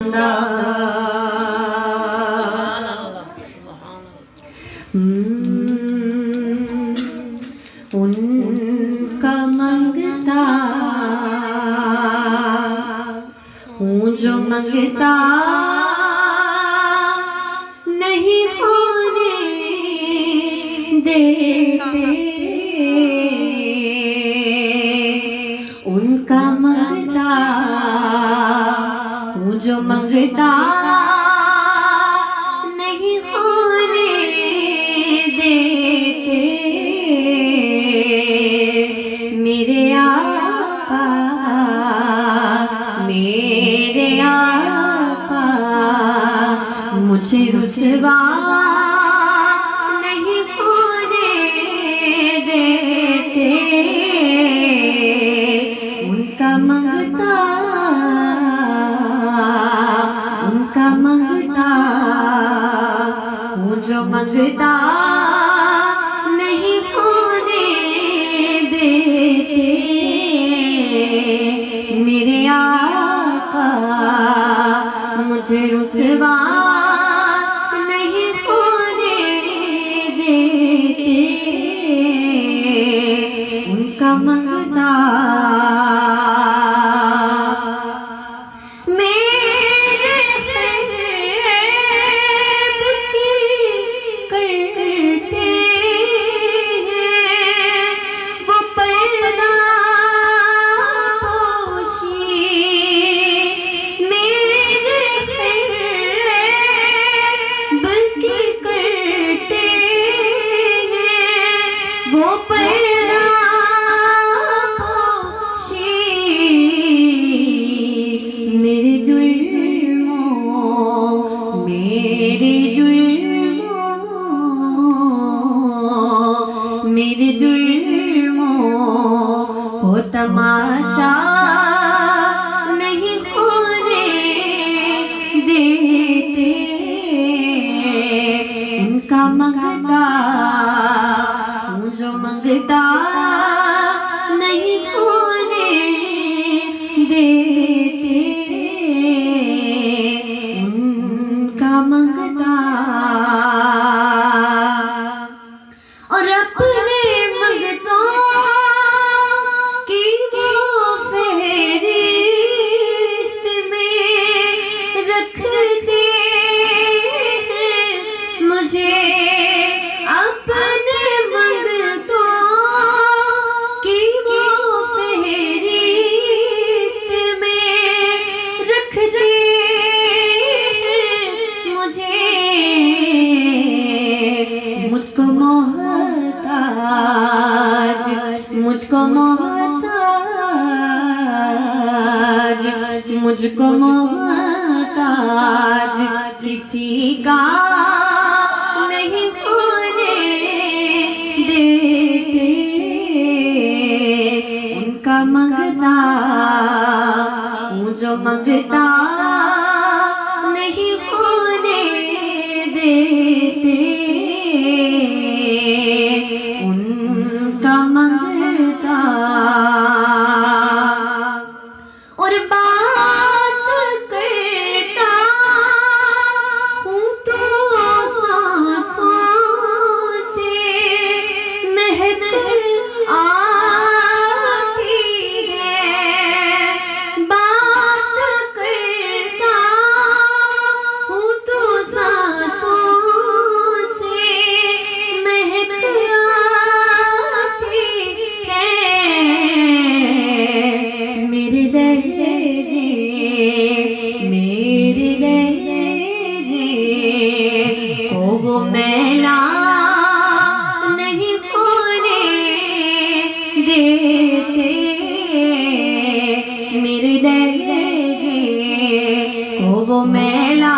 खुदा। उनका मंगता हूँ जो मंगता नहीं होने देते। उनका मंगता हूँ जो मंगता नहीं होने देते। मेरे आका मुझे रुसवा नहीं होने देते। उनका मंगता हूँ जो मंगता नहीं होने देते। मेरे आका मुझे रुसवा नहीं होने देते। उनका मंगता वो पैदा पोशी मेरे जुल्मों को तमाशा नहीं होने देते। उनका मंगता जो मंगता नहीं होने देते। उनका मंगता और अपने मंगतों की वो फहरिस्त में रखते हैं मुझे। अपने मंगतों की वो फहरिस्त में रखते हैं मुझे। मुझको मोहताज किसी का नहीं होने देते। उनका मंगता हूँ जो मंगता नहीं होने देते। उनका मंगता और बात करता हूँ तो सांसों से महक आती है। बात करता हूँ तो सांसों से महक आती है। मेरे लहजे को वो मैला नहीं होने देते। मेरे लहजे को वो मैला